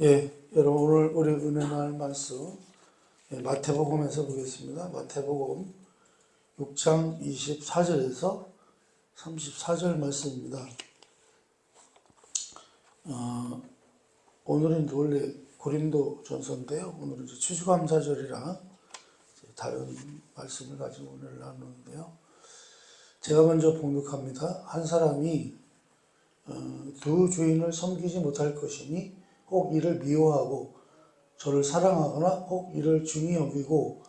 여러분 오늘 우리 은혜 나눌 말씀 마태복음에서 보겠습니다. 마태복음 6장 24절에서 34절 말씀입니다. 오늘은 원래 고린도 전서인데요. 오늘은 추수감사절이라 다른 말씀을 가지고 오늘 나누는데요. 제가 먼저 봉독합니다. 한 사람이 두 주인을 섬기지 못할 것이니 혹 이를 미워하고 저를 사랑하거나 혹 이를 중히 여기고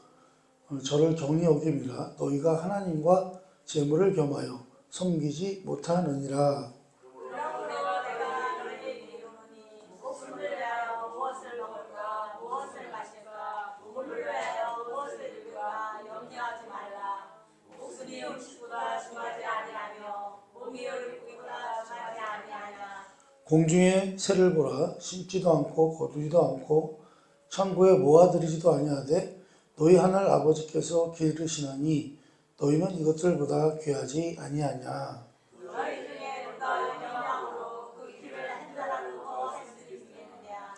저를 경히 여김이라 너희가 하나님과 재물을 겸하여 섬기지 못하느니라. 그러므로 내가 너희에게 이르노니 목숨을 위하여 무엇을 먹을까 무엇을 마실까 몸을 위하여 무엇을 입을까 염려하지 말라. 목숨이 음식보다 중하지 아니하며 몸이 의복보다 중하지 아니하냐. 공중의 새를 보라. 심지도 않고 거두지도 않고 창고에 모아들이지도 아니하되 너희 하늘 아버지께서 기르시나니 너희는 이것들보다 귀하지 아니하냐. 너희 중에 누가 영향으로 그 길을 한 사람을 더 할수 있겠느냐.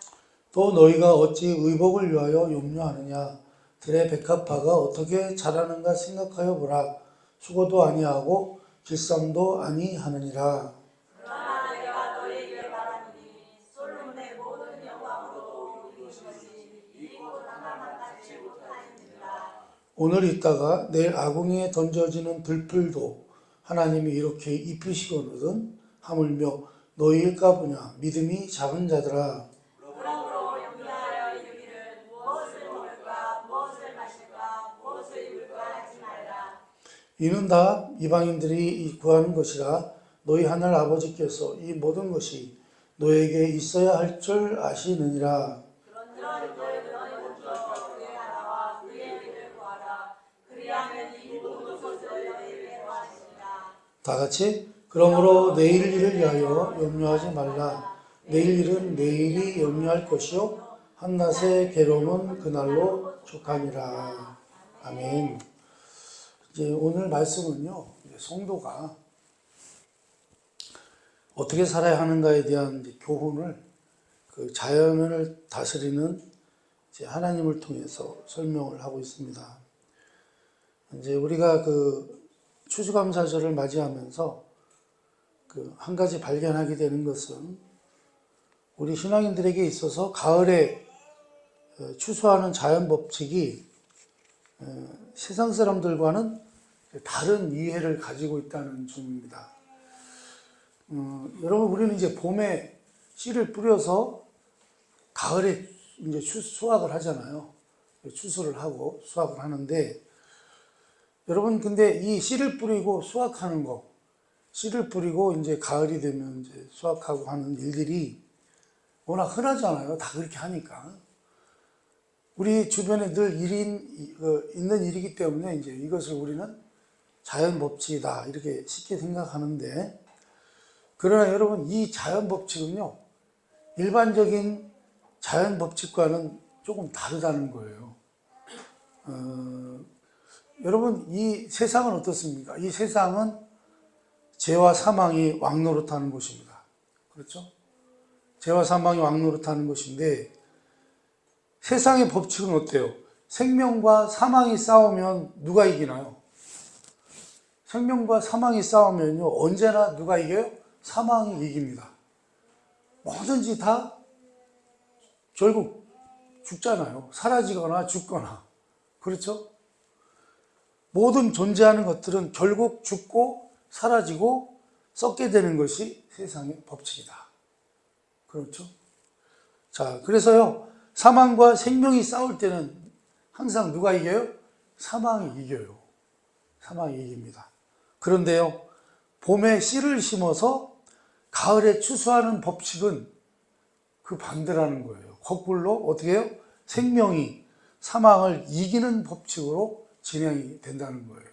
또 너희가 어찌 의복을 위하여 염려하느냐. 들의 백합화가 어떻게 자라는가 생각하여 보라. 수고도 아니하고 길쌈도 아니하느니라. 그러나 내가 너희에게 말하노니 솔로몬의 모든 영광으로 이룬 것이 이곳 하나만 갖지 못하니라. 오늘 있다가 내일 아궁이에 던져지는 들풀도 하나님이 이렇게 입히시거든 하물며 너희일까 보냐. 믿음이 작은 자들아. 그러므로 염려하여 이르기를 무엇을 먹을까 무엇을 마실까 무엇을 입을까 하지 말라. 이는 다 이방인들이 구하는 것이라 너희 하늘 아버지께서 이 모든 것이 너에게 있어야 할 줄 아시느니라. 그러니 너희는 먼저 그의 나라와 그의 의를 구하라. 그리하면 이 모든 것을 너희에게 더하시리라. 다 같이 그러므로 내일 일을 위하여 염려하지 말라. 내일 일은 내일이 염려할 것이요 한낮의 괴로움은 그날로 족하니라. 아멘. 이제 오늘 말씀은요, 성도가 어떻게 살아야 하는가에 대한 교훈을 그 자연을 다스리는 이제 하나님을 통해서 설명을 하고 있습니다. 이제 우리가 그 추수감사절을 맞이하면서 그 한 가지 발견하게 되는 것은 우리 신앙인들에게 있어서 가을에 추수하는 자연 법칙이 세상 사람들과는 다른 이해를 가지고 있다는 점입니다. 여러분, 우리는 이제 봄에 씨를 뿌려서 가을에 이제 수확을 하잖아요. 추수를 하고 수확을 하는데, 여러분, 근데 이 씨를 뿌리고 수확하는 거, 씨를 뿌리고 이제 가을이 되면 이제 수확하고 하는 일들이 워낙 흔하잖아요. 다 그렇게 하니까. 우리 주변에 늘 있는 일이기 때문에 이제 이것을 우리는 자연 법칙이다 이렇게 쉽게 생각하는데, 그러나 여러분, 이 자연 법칙은요 일반적인 자연 법칙과는 조금 다르다는 거예요. 여러분, 이 세상은 어떻습니까? 이 세상은 죄와 사망이 왕노릇하는 곳입니다. 그렇죠? 죄와 사망이 왕노릇하는 곳인데, 세상의 법칙은 어때요? 생명과 사망이 싸우면 누가 이기나요? 생명과 사망이 싸우면요 언제나 누가 이겨요? 사망이 이깁니다. 뭐든지 다 결국 죽잖아요. 사라지거나 죽거나. 그렇죠? 모든 존재하는 것들은 결국 죽고 사라지고 썩게 되는 것이 세상의 법칙이다. 그렇죠? 자, 그래서요 사망과 생명이 싸울 때는 항상 누가 이겨요? 사망이 이겨요. 사망이 이깁니다. 그런데요, 봄에 씨를 심어서 가을에 추수하는 법칙은 그 반대라는 거예요. 거꾸로 어떻게 해요? 생명이 사망을 이기는 법칙으로 진행이 된다는 거예요.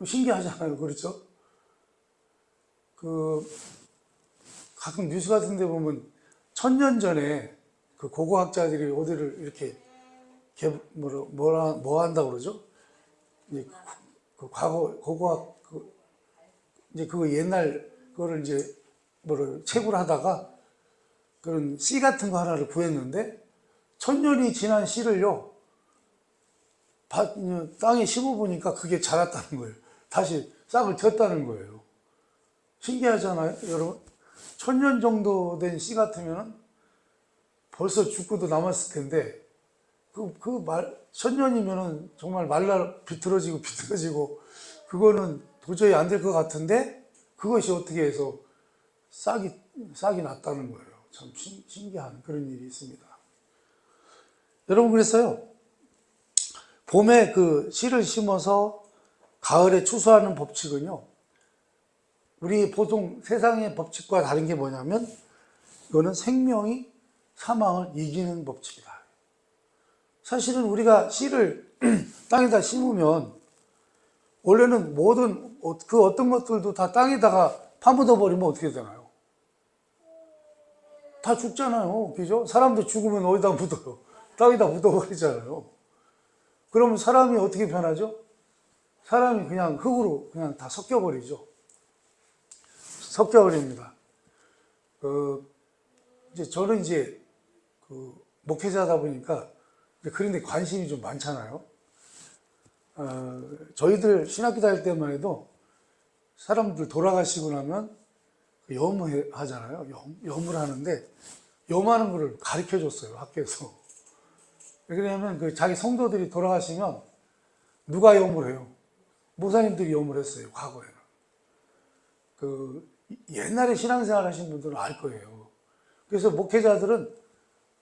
신기하잖아요. 그렇죠? 가끔 뉴스 같은 데 보면 1000년 전에 그 고고학자들이 어디를 이렇게 뭐 한다고 그러죠? 이제 그 과거 고고학 이제 그거 옛날 그거를 이제 책으로 하다가 그런 씨 같은 거 하나를 구했는데 천년이 지난 씨를요 땅에 심어보니까 그게 자랐다는 거예요. 다시 싹을 텄다는 거예요. 신기하잖아요, 여러분. 천년 정도 된 씨 같으면 벌써 죽고도 남았을 텐데 천년이면은 정말 말라 비틀어지고 그거는 도저히 안 될 것 같은데 그것이 어떻게 해서 싹이 났다는 거예요. 참 신기한 그런 일이 있습니다. 여러분, 그랬어요. 봄에 그 씨를 심어서 가을에 추수하는 법칙은요, 우리 보통 세상의 법칙과 다른 게 뭐냐면 이거는 생명이 사망을 이기는 법칙이다. 사실은 우리가 씨를 땅에다 심으면 원래는 모든 그 어떤 것들도 다 땅에다가 파묻어 버리면 어떻게 되나요? 다 죽잖아요. 그죠? 사람도 죽으면 어디다 묻어요? 땅에다 묻어버리잖아요. 그러면 사람이 어떻게 변하죠? 사람이 그냥 흙으로 그냥 다 섞여버리죠. 섞여버립니다. 저는 목회자다 보니까 그런 데 관심이 좀 많잖아요. 저희들 신학교 다닐 때만 해도 사람들 돌아가시고 나면 염하잖아요. 염을 하는데 염하는 거를 가르쳐 줬어요, 학교에서. 왜냐하면 자기 성도들이 돌아가시면 누가 염을 해요? 목사님들이 염을 했어요, 과거에는. 옛날에 신앙생활 하신 분들은 알 거예요. 그래서 목회자들은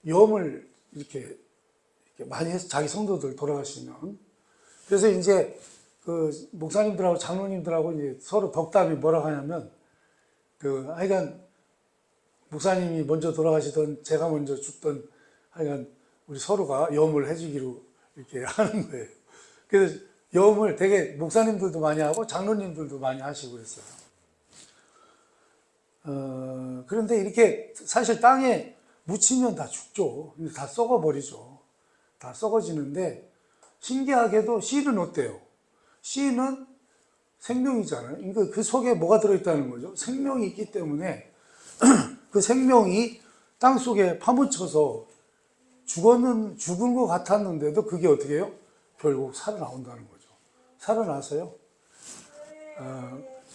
염을 이렇게 많이 해서 자기 성도들 돌아가시면. 그래서 이제 목사님들하고 장로님들하고 이제 서로 덕담이 뭐라고 하냐면, 하여간 목사님이 먼저 돌아가시던 제가 먼저 죽던 하여간 우리 서로가 염을 해주기로 이렇게 하는 거예요. 그래서 염을 되게 목사님들도 많이 하고 장로님들도 많이 하시고 그랬어요. 그런데 이렇게 사실 땅에 묻히면 다 죽죠. 다 썩어버리죠. 다 썩어지는데 신기하게도 씨는 어때요? 씨는 생명이잖아요. 그러니까 그 속에 뭐가 들어있다는 거죠? 생명이 있기 때문에 그 생명이 땅 속에 파묻혀서 죽은 것 같았는데도 그게 어떻게 해요? 결국 살아나온다는 거죠. 살아나서요.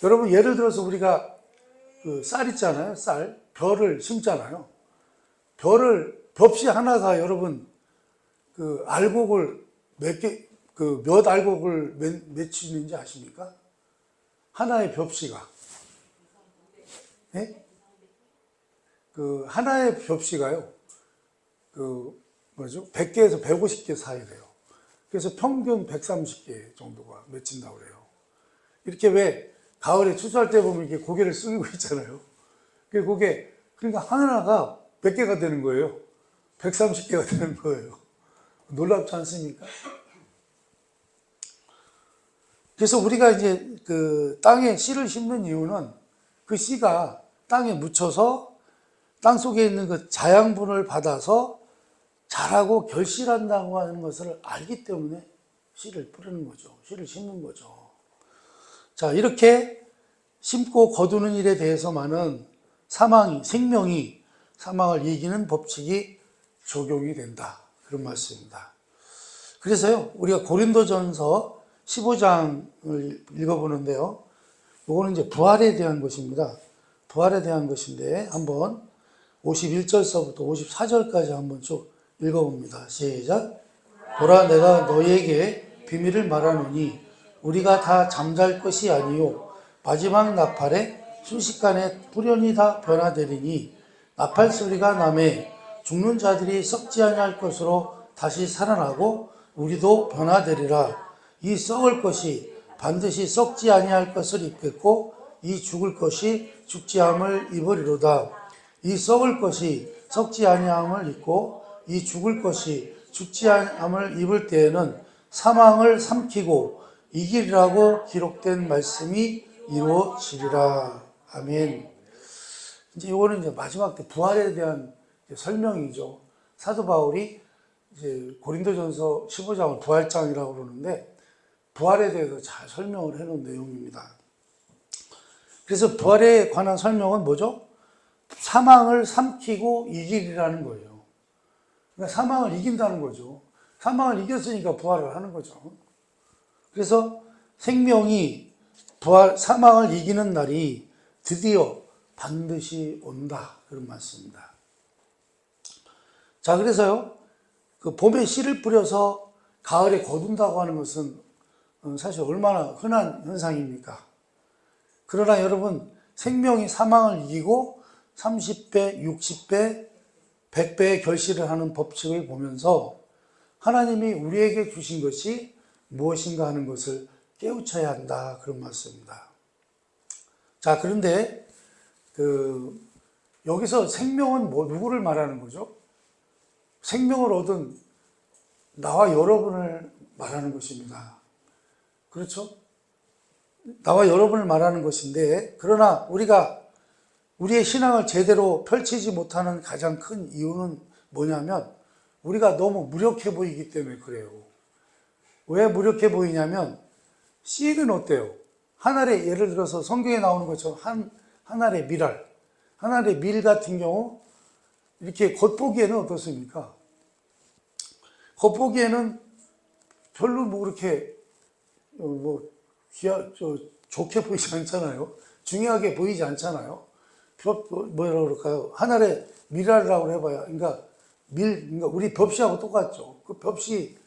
여러분, 예를 들어서 우리가 쌀 있잖아요. 쌀. 벼를 심잖아요. 벽시 하나가 여러분, 알곡을 몇 알곡을 맺히는지 아십니까? 하나의 벽시가. 네? 하나의 벽시가요. 100개에서 150개 사이래요. 그래서 평균 130개 정도가 맺힌다고 그래요. 이렇게 왜 가을에 추수할 때 보면 이렇게 고개를 숙이고 있잖아요. 그러니까 하나가 몇 개가 되는 거예요? 130개가 되는 거예요. 놀랍지 않습니까? 그래서 우리가 이제 땅에 씨를 심는 이유는 그 씨가 땅에 묻혀서 땅 속에 있는 그 자양분을 받아서 자라고 결실한다고 하는 것을 알기 때문에 씨를 뿌리는 거죠. 씨를 심는 거죠. 자, 이렇게 심고 거두는 일에 대해서만은 생명이 사망을 이기는 법칙이 적용이 된다. 그런 말씀입니다. 그래서요, 우리가 고린도전서 15장을 읽어보는데요. 이거는 이제 부활에 대한 것입니다. 부활에 대한 것인데, 한번 51절서부터 54절까지 한번 쭉 읽어봅니다. 시작. 보라, 내가 너희에게 비밀을 말하노니 우리가 다 잠잘 것이 아니요 마지막 나팔에 순식간에 뿌연히 다 변화되리니 나팔 소리가 나매 죽는 자들이 썩지 아니할 것으로 다시 살아나고 우리도 변화되리라. 이 썩을 것이 반드시 썩지 아니할 것을 입겠고 이 죽을 것이 죽지 않음을 입으리로다. 이 썩을 것이 썩지 아니함을 입고 이 죽을 것이 죽지 않음을 입을 때에는 사망을 삼키고 이기리라고 기록된 말씀이 이루어지리라. 아멘. 이제 이거는 이제 마지막 때 부활에 대한 설명이죠. 사도 바울이 이제 고린도전서 15장을 부활장이라고 그러는데 부활에 대해서 잘 설명을 해놓은 내용입니다. 그래서 부활에 관한 설명은 뭐죠? 사망을 삼키고 이기리라는 거예요. 그러니까 사망을 이긴다는 거죠. 사망을 이겼으니까 부활을 하는 거죠. 그래서 생명이 사망을 이기는 날이 드디어 반드시 온다. 그런 말씀입니다. 자, 그래서요, 그 봄에 씨를 뿌려서 가을에 거둔다고 하는 것은 사실 얼마나 흔한 현상입니까? 그러나 여러분, 생명이 사망을 이기고 30배, 60배, 100배의 결실을 하는 법칙을 보면서 하나님이 우리에게 주신 것이 무엇인가 하는 것을 깨우쳐야 한다. 그런 말씀입니다. 자, 그런데 여기서 생명은 누구를 말하는 거죠? 생명을 얻은 나와 여러분을 말하는 것입니다. 그렇죠? 나와 여러분을 말하는 것인데, 그러나 우리가 우리의 신앙을 제대로 펼치지 못하는 가장 큰 이유는 뭐냐면 우리가 너무 무력해 보이기 때문에 그래요. 왜 무력해 보이냐면 씨는 어때요? 한 알의, 예를 들어서 성경에 나오는 것처럼 한 알의 밀알, 한 알의 밀 같은 경우 이렇게 겉보기에는 어떻습니까? 겉보기에는 별로 뭐 그렇게 좋게 보이지 않잖아요. 중요하게 보이지 않잖아요. 뭐라 그럴까요? 하늘의 밀알이라고 해봐야, 그러니까 우리 벽시하고 똑같죠. 그 벽시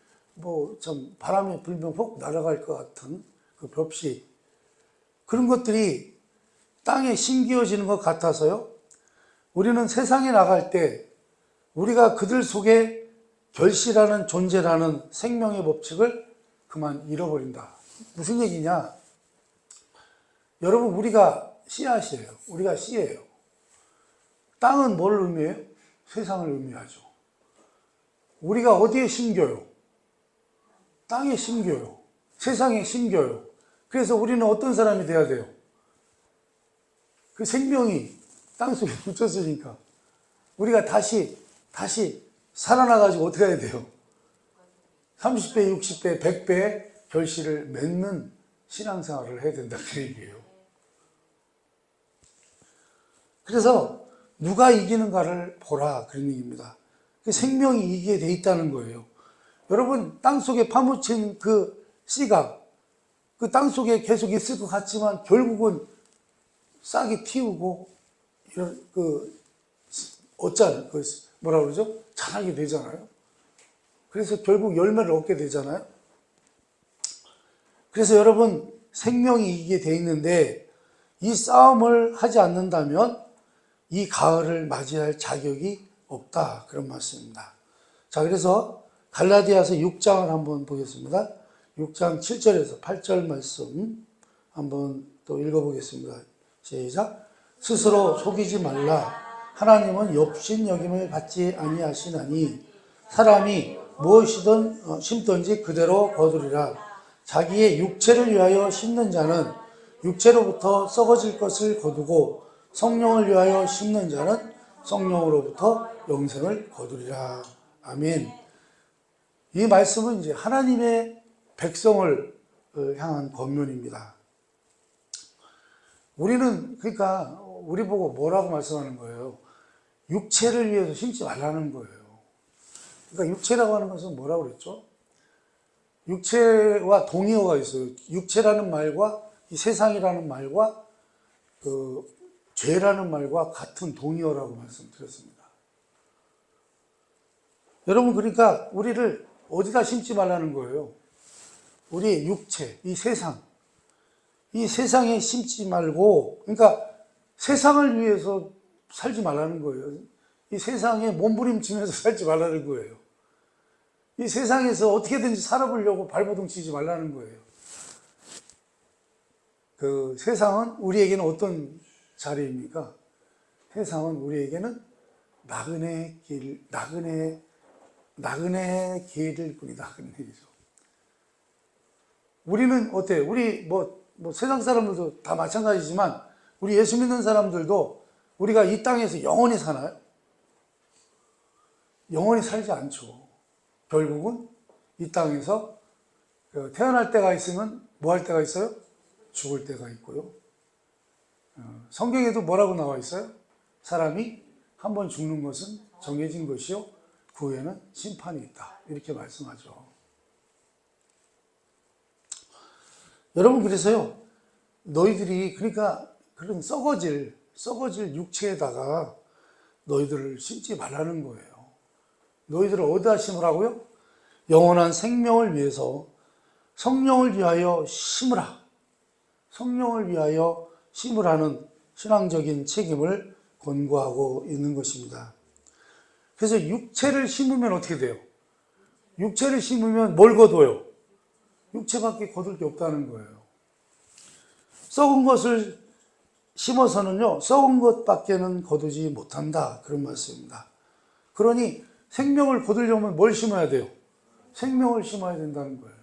참 바람에 불면 훅 날아갈 것 같은 그 벽시, 그런 것들이 땅에 심기어지는 것 같아서요. 우리는 세상에 나갈 때 우리가 그들 속에 결실하는 존재라는 생명의 법칙을 그만 잃어버린다. 무슨 얘기냐? 여러분, 우리가 씨앗이에요. 우리가 씨예요. 땅은 뭘 의미해요? 세상을 의미하죠. 우리가 어디에 심겨요? 땅에 심겨요. 세상에 심겨요. 그래서 우리는 어떤 사람이 돼야 돼요? 그 생명이 땅속에 묻혔으니까 우리가 다시 살아나가지고 어떻게 해야 돼요? 30배, 60배, 100배의 결실을 맺는 신앙생활을 해야 된다, 그 얘기예요. 그래서 누가 이기는가를 보라, 그런 얘기입니다. 생명이 이기게 돼 있다는 거예요. 여러분, 땅속에 파묻힌 그 씨가 그 땅속에 계속 있을 것 같지만 결국은 싹이 틔우고 뭐라 그러죠? 자라게 되잖아요. 그래서 결국 열매를 얻게 되잖아요. 그래서 여러분, 생명이 이기게 돼 있는데 이 싸움을 하지 않는다면 이 가을을 맞이할 자격이 없다, 그런 말씀입니다. 자, 그래서 갈라디아서 6장을 한번 보겠습니다. 6장 7절에서 8절 말씀 한번 또 읽어보겠습니다. 시작. 스스로 속이지 말라. 하나님은 업신여김을 받지 아니하시나니 사람이 무엇이든 심든지 그대로 거두리라. 자기의 육체를 위하여 심는 자는 육체로부터 썩어질 것을 거두고 성령을 위하여 심는 자는 성령으로부터 영생을 거두리라. 아멘. 이 말씀은 이제 하나님의 백성을 향한 권면입니다. 우리는, 그러니까 우리 보고 뭐라고 말씀하는 거예요? 육체를 위해서 심지 말라는 거예요. 그러니까 육체라고 하는 것은 뭐라고 그랬죠? 육체와 동의어가 있어요. 육체라는 말과 이 세상이라는 말과 죄라는 말과 같은 동의어라고 말씀드렸습니다. 여러분, 그러니까 우리를 어디다 심지 말라는 거예요? 우리의 육체, 이 세상에 심지 말고, 그러니까 세상을 위해서 살지 말라는 거예요. 이 세상에 몸부림치면서 살지 말라는 거예요. 이 세상에서 어떻게든지 살아보려고 발버둥 치지 말라는 거예요. 그 세상은 우리에게는 어떤 자리입니까? 세상은 우리에게는 나그네 길일 뿐이다. 나그네죠. 우리는 어때요? 우리 세상 사람들도 다 마찬가지지만 우리 예수 믿는 사람들도 우리가 이 땅에서 영원히 사나요? 영원히 살지 않죠. 결국은 이 땅에서 태어날 때가 있으면 뭐 할 때가 있어요? 죽을 때가 있고요. 성경에도 뭐라고 나와 있어요? 사람이 한 번 죽는 것은 정해진 것이요 그 후에는 심판이 있다. 이렇게 말씀하죠. 여러분, 그래서요, 너희들이 그러니까 그런 썩어질 육체에다가 너희들을 심지 말라는 거예요. 너희들을 어디다 심으라고요? 영원한 생명을 위해서 성령을 위하여 심으라. 성령을 위하여 심으라는 신앙적인 책임을 권고하고 있는 것입니다. 그래서 육체를 심으면 어떻게 돼요? 육체를 심으면 뭘 거둬요? 육체밖에 거둘 게 없다는 거예요. 썩은 것을 심어서는요, 썩은 것밖에는 거두지 못한다. 그런 말씀입니다. 그러니 생명을 거두려면 뭘 심어야 돼요? 생명을 심어야 된다는 거예요.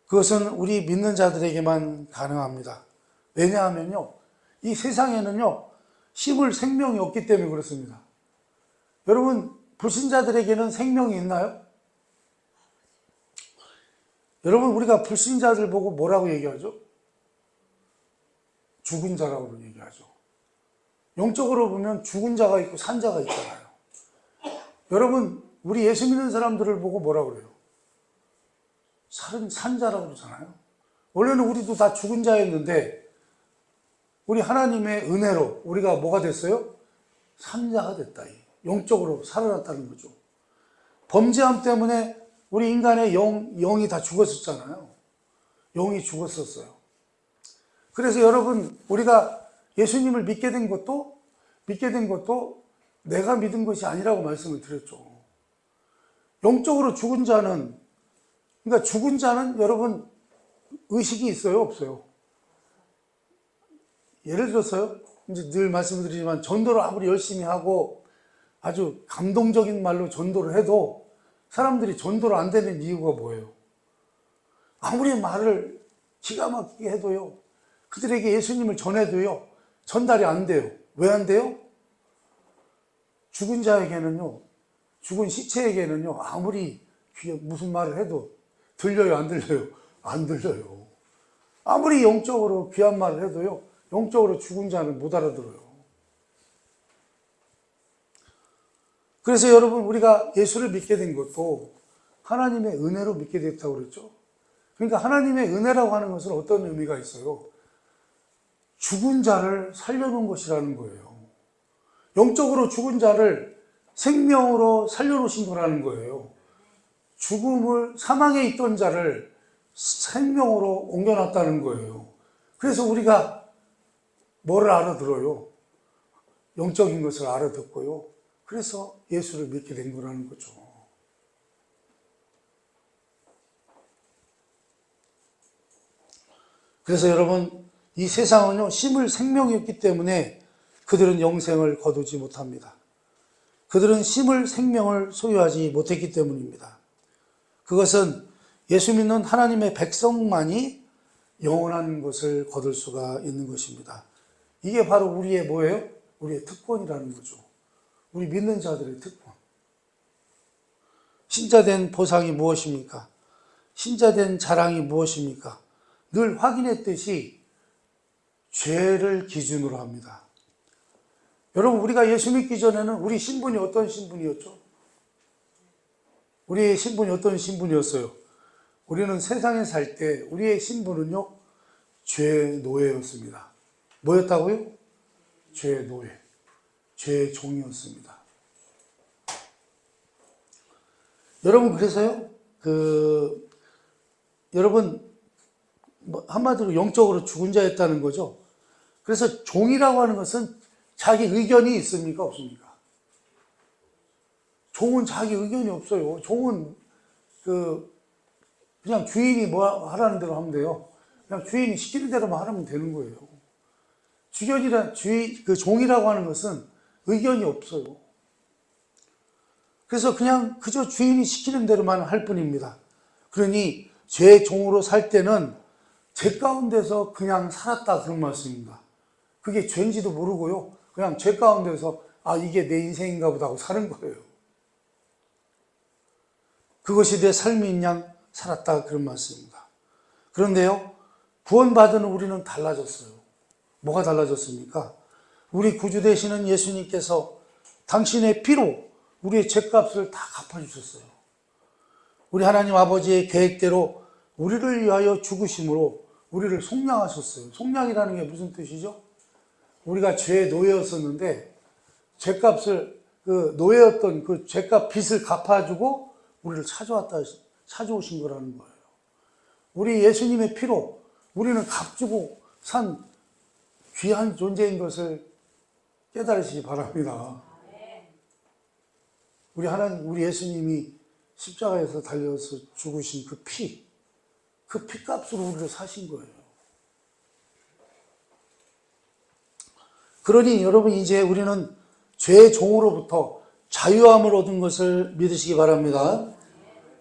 그것은 우리 믿는 자들에게만 가능합니다. 왜냐하면요, 이 세상에는요, 심을 생명이 없기 때문에 그렇습니다. 여러분, 불신자들에게는 생명이 있나요? 여러분, 우리가 불신자들 보고 뭐라고 얘기하죠? 죽은 자라고 얘기하죠. 영적으로 보면 죽은 자가 있고 산 자가 있잖아요. 여러분, 우리 예수 믿는 사람들을 보고 뭐라고 그래요? 산 자라고 그러잖아요. 원래는 우리도 다 죽은 자였는데 우리 하나님의 은혜로 우리가 뭐가 됐어요? 산 자가 됐다. 영적으로 살아났다는 거죠. 범죄함 때문에 우리 인간의 영이 다 죽었었잖아요. 영이 죽었었어요. 그래서 여러분, 우리가 예수님을 믿게 된 것도 내가 믿은 것이 아니라고 말씀을 드렸죠. 영적으로 죽은 자는, 그러니까 죽은 자는 여러분 의식이 있어요, 없어요? 예를 들어서요, 이제 늘 말씀드리지만 전도를 아무리 열심히 하고 아주 감동적인 말로 전도를 해도 사람들이 전도를 안 되는 이유가 뭐예요? 아무리 말을 기가 막히게 해도요, 그들에게 예수님을 전해도요, 전달이 안 돼요. 왜 안 돼요? 죽은 자에게는요, 죽은 시체에게는요, 아무리 무슨 말을 해도 들려요, 안 들려요? 안 들려요. 아무리 영적으로 귀한 말을 해도요, 영적으로 죽은 자는 못 알아들어요. 그래서 여러분, 우리가 예수를 믿게 된 것도 하나님의 은혜로 믿게 됐다고 그랬죠. 그러니까 하나님의 은혜라고 하는 것은 어떤 의미가 있어요? 죽은 자를 살려놓은 것이라는 거예요. 영적으로 죽은 자를 생명으로 살려놓으신 거라는 거예요. 사망에 있던 자를 생명으로 옮겨놨다는 거예요. 그래서 우리가 뭐를 알아들어요? 영적인 것을 알아듣고요. 그래서 예수를 믿게 된 거라는 거죠. 그래서 여러분, 이 세상은요, 심을 생명이 없기 때문에 그들은 영생을 거두지 못합니다. 그들은 심을 생명을 소유하지 못했기 때문입니다. 그것은 예수 믿는 하나님의 백성만이 영원한 것을 거둘 수가 있는 것입니다. 이게 바로 우리의 뭐예요? 우리의 특권이라는 거죠. 우리 믿는 자들의 특권. 신자된 보상이 무엇입니까? 신자된 자랑이 무엇입니까? 늘 확인했듯이 죄를 기준으로 합니다. 여러분, 우리가 예수 믿기 전에는 우리 신분이 어떤 신분이었죠? 우리의 신분이 어떤 신분이었어요? 우리는 세상에 살 때 우리의 신분은요, 죄의 노예였습니다. 뭐였다고요? 죄의 노예, 죄의 종이었습니다. 여러분, 그래서요, 여러분, 한마디로 영적으로 죽은 자였다는 거죠. 그래서 종이라고 하는 것은 자기 의견이 있습니까? 없습니까? 종은 자기 의견이 없어요. 종은 그냥 주인이 뭐 하라는 대로 하면 돼요. 그냥 주인이 시키는 대로만 하면 되는 거예요. 종이라고 하는 것은 의견이 없어요. 그래서 그냥 그저 주인이 시키는 대로만 할 뿐입니다. 그러니 죄의 종으로 살 때는 죄 가운데서 그냥 살았다, 그런 말씀입니다. 그게 죄인지도 모르고요, 그냥 죄 가운데서 이게 내 인생인가 보다 하고 사는 거예요. 그것이 내 삶인 양 살았다, 그런 말씀입니다. 그런데요, 구원받은 우리는 달라졌어요. 뭐가 달라졌습니까? 우리 구주 되시는 예수님께서 당신의 피로 우리의 죄값을 다 갚아주셨어요. 우리 하나님 아버지의 계획대로 우리를 위하여 죽으심으로 우리를 속량하셨어요. 속량이라는 게 무슨 뜻이죠? 우리가 죄의 노예였었는데 죄값을 그 노예였던 그 죄값 빚을 갚아주고 우리를 찾아오신 거라는 거예요. 우리 예수님의 피로 우리는 값주고 산 귀한 존재인 것을 깨달으시기 바랍니다. 우리 예수님이 십자가에서 달려서 죽으신 그 피값으로 우리를 사신 거예요. 그러니 여러분 이제 우리는 죄의 종으로부터 자유함을 얻은 것을 믿으시기 바랍니다.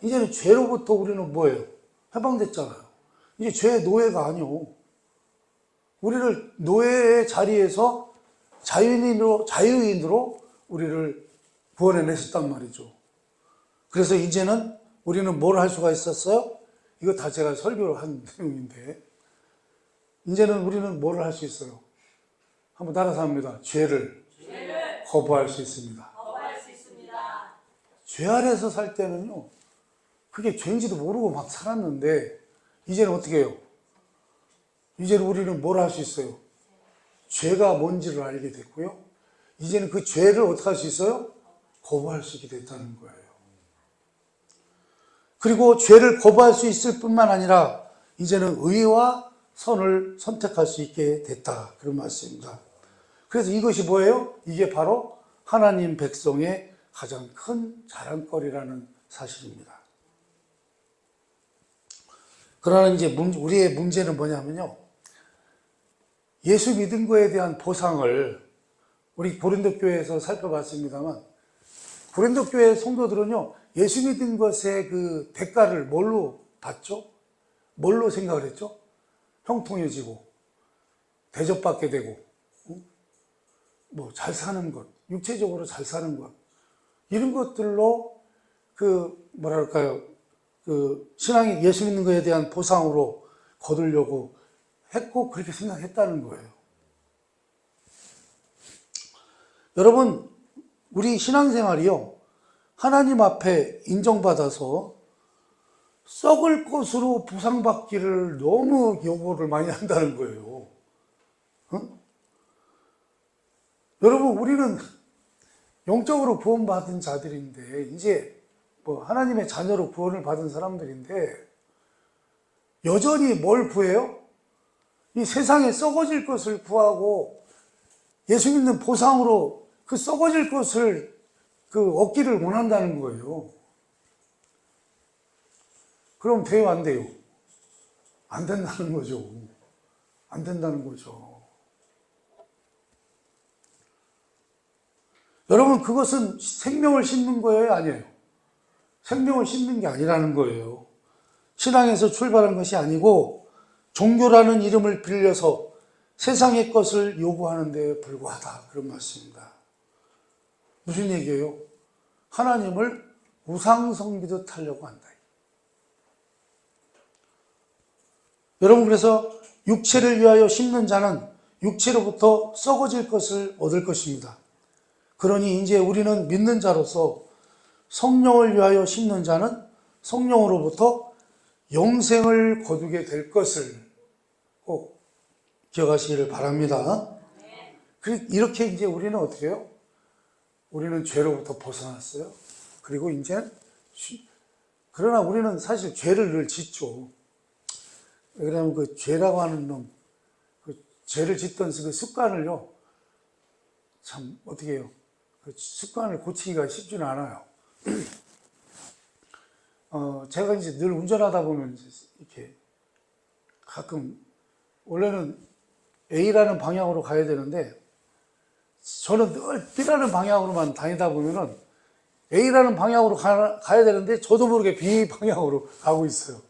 이제는 죄로부터 우리는 뭐예요? 해방됐잖아요. 이제 죄의 노예가 아니오. 우리를 노예의 자리에서 자유인으로 우리를 구원해내셨단 말이죠. 그래서 이제는 우리는 뭘 할 수가 있었어요? 이거 다 제가 설교를 한 내용인데, 이제는 우리는 뭘 할 수 있어요? 한번 따라서 합니다. 죄를 거부할 수 있습니다. 죄 아래서 살 때는요, 그게 죄인지도 모르고 막 살았는데, 이제는 어떻게 해요? 이제는 우리는 뭘 할 수 있어요? 죄가 뭔지를 알게 됐고요. 이제는 그 죄를 어떻게 할 수 있어요? 거부할 수 있게 됐다는 거예요. 그리고 죄를 거부할 수 있을 뿐만 아니라 이제는 의와 선을 선택할 수 있게 됐다. 그런 말씀입니다. 그래서 이것이 뭐예요? 이게 바로 하나님 백성의 가장 큰 자랑거리라는 사실입니다. 그러나 이제 우리의 문제는 뭐냐면요. 예수 믿은 거에 대한 보상을 우리 고린도 교회에서 살펴봤습니다만, 고린도 교회 성도들은요, 예수 믿은 것의 그 대가를 뭘로 받죠? 뭘로 생각을 했죠? 형통해지고, 대접받게 되고, 뭐, 잘 사는 것, 육체적으로 잘 사는 것, 이런 것들로 신앙이 예수 믿는 것에 대한 보상으로 거두려고 했고, 그렇게 생각했다는 거예요. 여러분, 우리 신앙생활이요, 하나님 앞에 인정받아서 썩을 것으로 보상받기를 너무 요구를 많이 한다는 거예요. 응? 여러분, 우리는 영적으로 구원받은 자들인데, 이제 뭐 하나님의 자녀로 구원을 받은 사람들인데, 여전히 뭘 구해요? 이 세상에 썩어질 것을 구하고, 예수 믿는 보상으로 그 썩어질 것을 얻기를 원한다는 거예요. 그럼 돼요, 안 돼요? 안 된다는 거죠. 안 된다는 거죠. 여러분, 그것은 생명을 심는 거예요, 아니에요? 생명을 심는 게 아니라는 거예요. 신앙에서 출발한 것이 아니고 종교라는 이름을 빌려서 세상의 것을 요구하는 데 불과하다. 그런 말씀입니다. 무슨 얘기예요? 하나님을 우상 섬기듯 하려고 한다. 여러분, 그래서 육체를 위하여 심는 자는 육체로부터 썩어질 것을 얻을 것입니다. 그러니 이제 우리는 믿는 자로서 성령을 위하여 심는 자는 성령으로부터 영생을 거두게 될 것을 꼭 기억하시기를 바랍니다. 이렇게 이제 우리는 어떻게 해요? 우리는 죄로부터 벗어났어요. 그리고 이제 그러나 우리는 사실 죄를 늘 짓죠. 왜냐하면 그 죄라고 하는 놈, 그 죄를 짓던 그 습관을요, 참 어떻게 해요? 그 습관을 고치기가 쉽지는 않아요. 제가 이제 늘 운전하다 보면 이렇게 가끔 원래는 A라는 방향으로 가야 되는데 저는 늘 B라는 방향으로만 다니다 보면은 A라는 방향으로 가야 되는데 저도 모르게 B 방향으로 가고 있어요.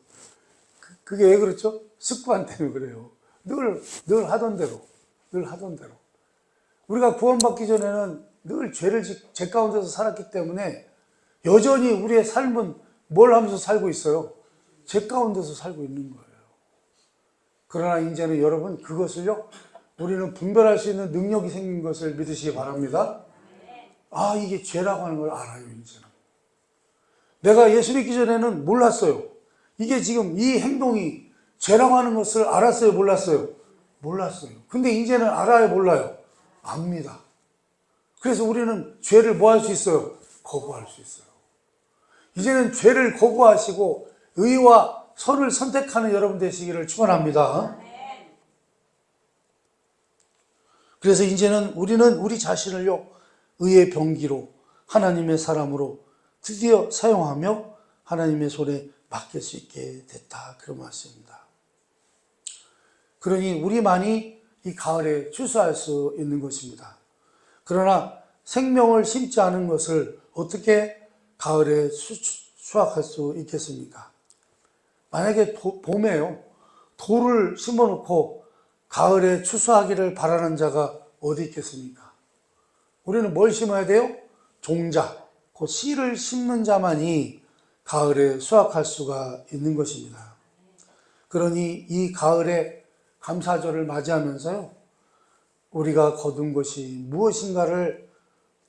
그게 왜 그렇죠? 습관 때문에 그래요. 늘 하던 대로. 우리가 구원받기 전에는 늘 죄 가운데서 살았기 때문에 여전히 우리의 삶은 뭘 하면서 살고 있어요? 죄 가운데서 살고 있는 거예요. 그러나 이제는 여러분 그것을요, 우리는 분별할 수 있는 능력이 생긴 것을 믿으시기 바랍니다. 아, 이게 죄라고 하는 걸 알아요, 이제는. 내가 예수 믿기 전에는 몰랐어요. 이게 지금 이 행동이 죄라고 하는 것을 알았어요, 몰랐어요? 몰랐어요. 근데 이제는 알아요, 몰라요? 압니다. 그래서 우리는 죄를 뭐 할 수 있어요? 거부할 수 있어요. 이제는 죄를 거부하시고 의와 선을 선택하는 여러분 되시기를 축원합니다. 그래서 이제는 우리는 우리 자신을요, 의의 병기로 하나님의 사람으로 드디어 사용하며 하나님의 손에 맡길 수 있게 됐다. 그런 말씀입니다. 그러니 우리만이 이 가을에 추수할 수 있는 것입니다. 그러나 생명을 심지 않은 것을 어떻게 가을에 수확할 수 있겠습니까? 만약에 봄에요, 돌을 심어놓고 가을에 추수하기를 바라는 자가 어디 있겠습니까? 우리는 뭘 심어야 돼요? 종자, 그 씨를 심는 자만이 가을에 수확할 수가 있는 것입니다. 그러니 이 가을에 감사절을 맞이하면서요, 우리가 거둔 것이 무엇인가를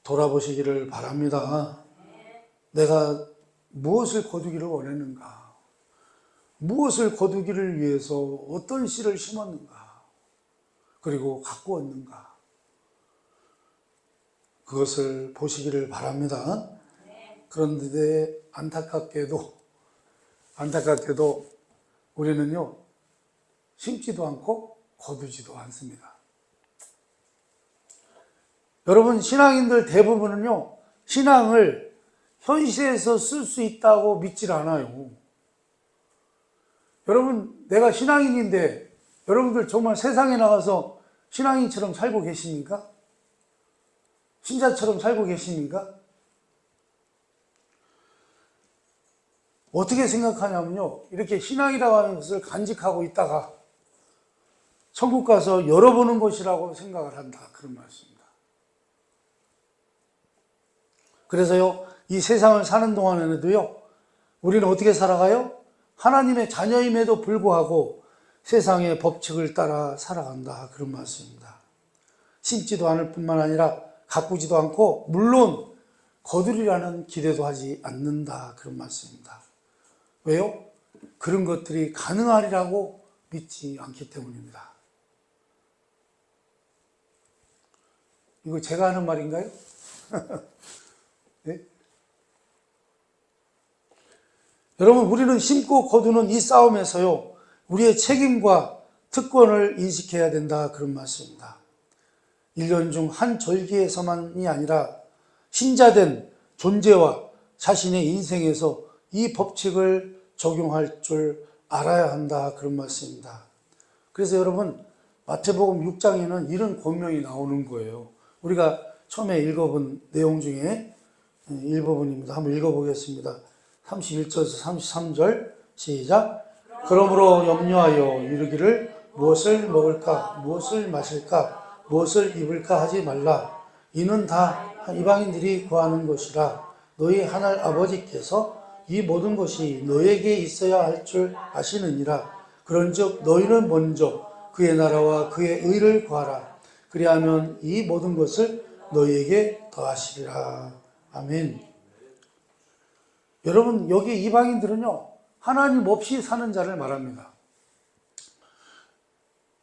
돌아보시기를 바랍니다. 내가 무엇을 거두기를 원했는가? 무엇을 거두기를 위해서 어떤 씨를 심었는가? 그리고 갖고 왔는가? 그것을 보시기를 바랍니다. 그런데 안타깝게도 우리는요, 심지도 않고 거두지도 않습니다. 여러분, 신앙인들 대부분은요, 신앙을 현실에서 쓸 수 있다고 믿질 않아요. 여러분, 내가 신앙인인데 여러분들 정말 세상에 나가서 신앙인처럼 살고 계십니까? 신자처럼 살고 계십니까? 어떻게 생각하냐면요, 이렇게 신앙이라고 하는 것을 간직하고 있다가 천국 가서 열어보는 것이라고 생각을 한다. 그런 말씀입니다. 그래서요, 이 세상을 사는 동안에도요, 우리는 어떻게 살아가요? 하나님의 자녀임에도 불구하고 세상의 법칙을 따라 살아간다. 그런 말씀입니다. 심지도 않을 뿐만 아니라 가꾸지도 않고, 물론 거두리라는 기대도 하지 않는다. 그런 말씀입니다. 왜요? 그런 것들이 가능하리라고 믿지 않기 때문입니다. 이거 제가 하는 말인가요? 네? 여러분, 우리는 심고 거두는 이 싸움에서요, 우리의 책임과 특권을 인식해야 된다. 그런 말씀입니다. 1년 중 한 절기에서만이 아니라 신자된 존재와 자신의 인생에서 이 법칙을 적용할 줄 알아야 한다. 그런 말씀입니다. 그래서 여러분, 마태복음 6장에는 이런 권명이 나오는 거예요. 우리가 처음에 읽어본 내용 중에 일부분입니다. 한번 읽어보겠습니다. 31절에서 33절 시작. 그러므로 염려하여 이르기를 무엇을 먹을까, 무엇을 마실까, 무엇을 입을까 하지 말라. 이는 다 이방인들이 구하는 것이라. 너희 하늘 아버지께서 이 모든 것이 너에게 있어야 할 줄 아시느니라. 그런즉 너희는 먼저 그의 나라와 그의 의를 구하라. 그리하면 이 모든 것을 너희에게 더하시리라. 아멘. 여러분, 여기 이방인들은요, 하나님 없이 사는 자를 말합니다.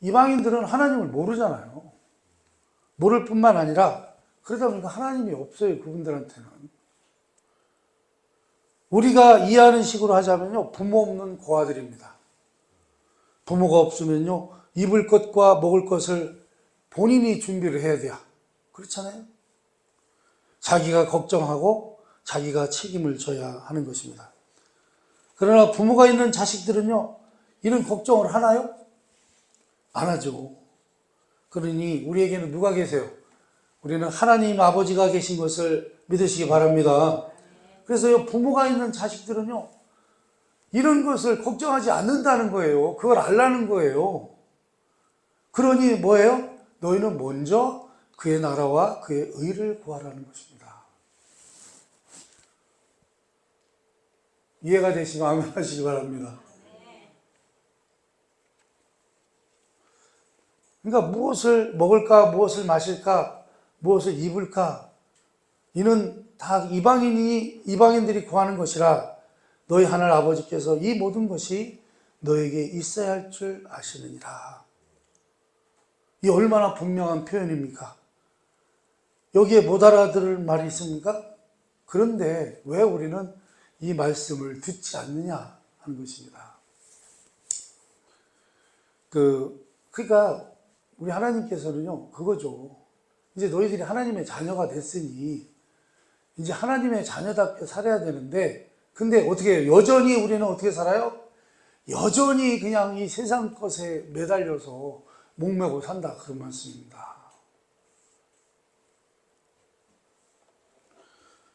이방인들은 하나님을 모르잖아요. 모를 뿐만 아니라 그러다 보니까 하나님이 없어요, 그분들한테는. 우리가 이해하는 식으로 하자면요, 부모 없는 고아들입니다. 부모가 없으면요, 입을 것과 먹을 것을 본인이 준비를 해야 돼요. 그렇잖아요? 자기가 걱정하고 자기가 책임을 져야 하는 것입니다. 그러나 부모가 있는 자식들은요, 이런 걱정을 하나요? 안 하죠. 그러니 우리에게는 누가 계세요? 우리는 하나님 아버지가 계신 것을 믿으시기 바랍니다. 그래서 부모가 있는 자식들은요, 이런 것을 걱정하지 않는다는 거예요. 그걸 알라는 거예요. 그러니 뭐예요? 너희는 먼저 그의 나라와 그의 의를 구하라는 것입니다. 이해가 되시면 아멘 하시기 바랍니다. 그러니까 무엇을 먹을까, 무엇을 마실까, 무엇을 입을까, 이는 다 이방인들이 구하는 것이라 너희 하늘 아버지께서 이 모든 것이 너에게 있어야 할 줄 아시느니라. 이 얼마나 분명한 표현입니까? 여기에 못 알아들을 말이 있습니까? 그런데 왜 우리는 이 말씀을 듣지 않느냐 하는 것입니다. 그러니까 우리 하나님께서는요, 그거죠. 이제 너희들이 하나님의 자녀가 됐으니 이제 하나님의 자녀답게 살아야 되는데, 근데 어떻게 해요? 여전히 우리는 어떻게 살아요? 여전히 그냥 이 세상 것에 매달려서 목매고 산다, 그런 말씀입니다.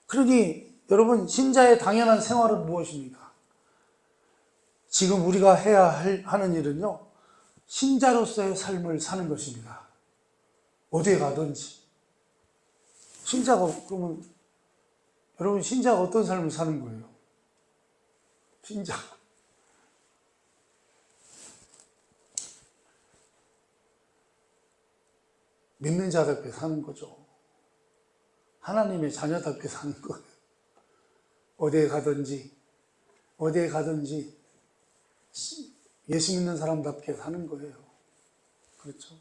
그러니 여러분, 신자의 당연한 생활은 무엇입니까? 지금 우리가 해야 하는 일은요, 신자로서의 삶을 사는 것입니다. 어디에 가든지. 그러면 여러분, 신자가 어떤 삶을 사는 거예요? 신자. 믿는 자답게 사는 거죠. 하나님의 자녀답게 사는 거예요. 어디에 가든지 예수 믿는 사람답게 사는 거예요. 그렇죠?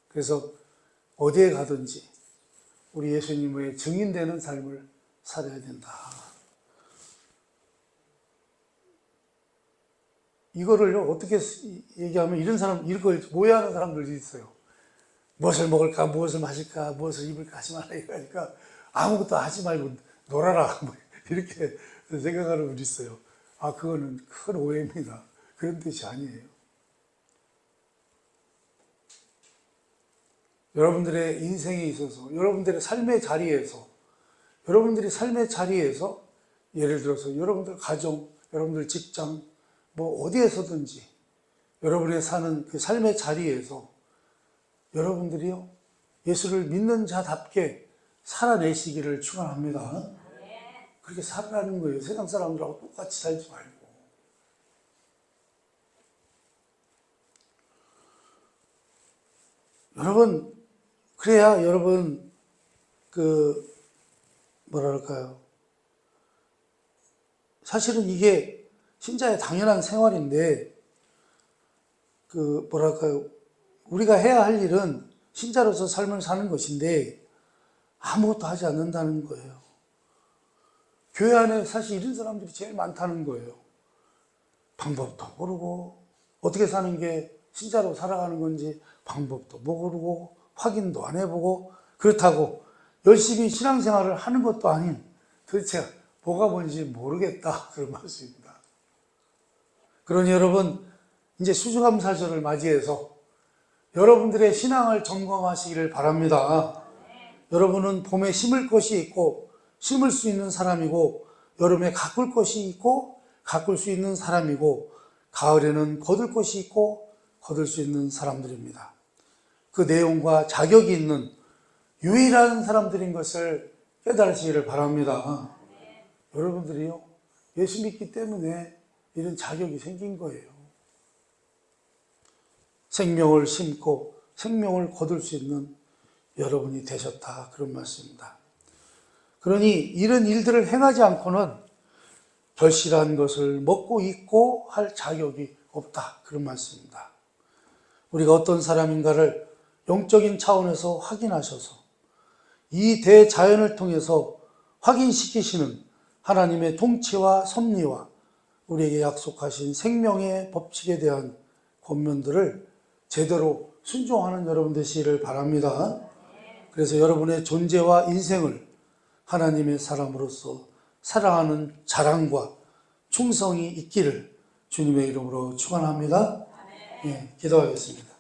그래서 어디에 가든지 우리 예수님의 증인되는 삶을 살아야 된다. 이거를 어떻게 얘기하면 이걸 오해하는 사람들이 있어요. 무엇을 먹을까, 무엇을 마실까, 무엇을 입을까 하지 말라 이러니까 아무것도 하지 말고 놀아라 이렇게 생각하는 분이 있어요. 그거는 큰 오해입니다. 그런 뜻이 아니에요. 여러분들의 인생에 있어서, 여러분들의 삶의 자리에서, 예를 들어서 여러분들 가정, 여러분들 직장, 어디에서든지 여러분의 사는 그 삶의 자리에서 여러분들이요, 예수를 믿는 자답게 살아내시기를 축원합니다. 그렇게 살아가는 거예요. 세상 사람들하고 똑같이 살지 말고. 여러분, 그래야 여러분, 사실은 이게 신자의 당연한 생활인데, 우리가 해야 할 일은 신자로서 삶을 사는 것인데, 아무것도 하지 않는다는 거예요. 교회 안에 사실 이런 사람들이 제일 많다는 거예요. 방법도 모르고, 어떻게 사는 게 신자로 살아가는 건지 방법도 모르고, 확인도 안 해보고, 그렇다고 열심히 신앙생활을 하는 것도 아닌, 도대체 뭐가 뭔지 모르겠다, 그런 말씀입니다. 그러니 여러분, 이제 수주감사절을 맞이해서 여러분들의 신앙을 점검하시기를 바랍니다. 여러분은 봄에 심을 것이 있고 심을 수 있는 사람이고, 여름에 가꿀 것이 있고 가꿀 수 있는 사람이고, 가을에는 거둘 것이 있고 거둘 수 있는 사람들입니다. 그 내용과 자격이 있는 유일한 사람들인 것을 깨달으시기를 바랍니다. 여러분들이요, 예수 믿기 때문에 이런 자격이 생긴 거예요. 생명을 심고 생명을 거둘 수 있는 여러분이 되셨다, 그런 말씀입니다. 그러니 이런 일들을 행하지 않고는 결실한 것을 먹고 있고 할 자격이 없다, 그런 말씀입니다. 우리가 어떤 사람인가를 영적인 차원에서 확인하셔서 이 대자연을 통해서 확인시키시는 하나님의 통치와 섭리와 우리에게 약속하신 생명의 법칙에 대한 권면들을 제대로 순종하는 여러분 되시기를 바랍니다. 그래서 여러분의 존재와 인생을 하나님의 사람으로서 사랑하는 자랑과 충성이 있기를 주님의 이름으로 축원합니다. 기도하겠습니다.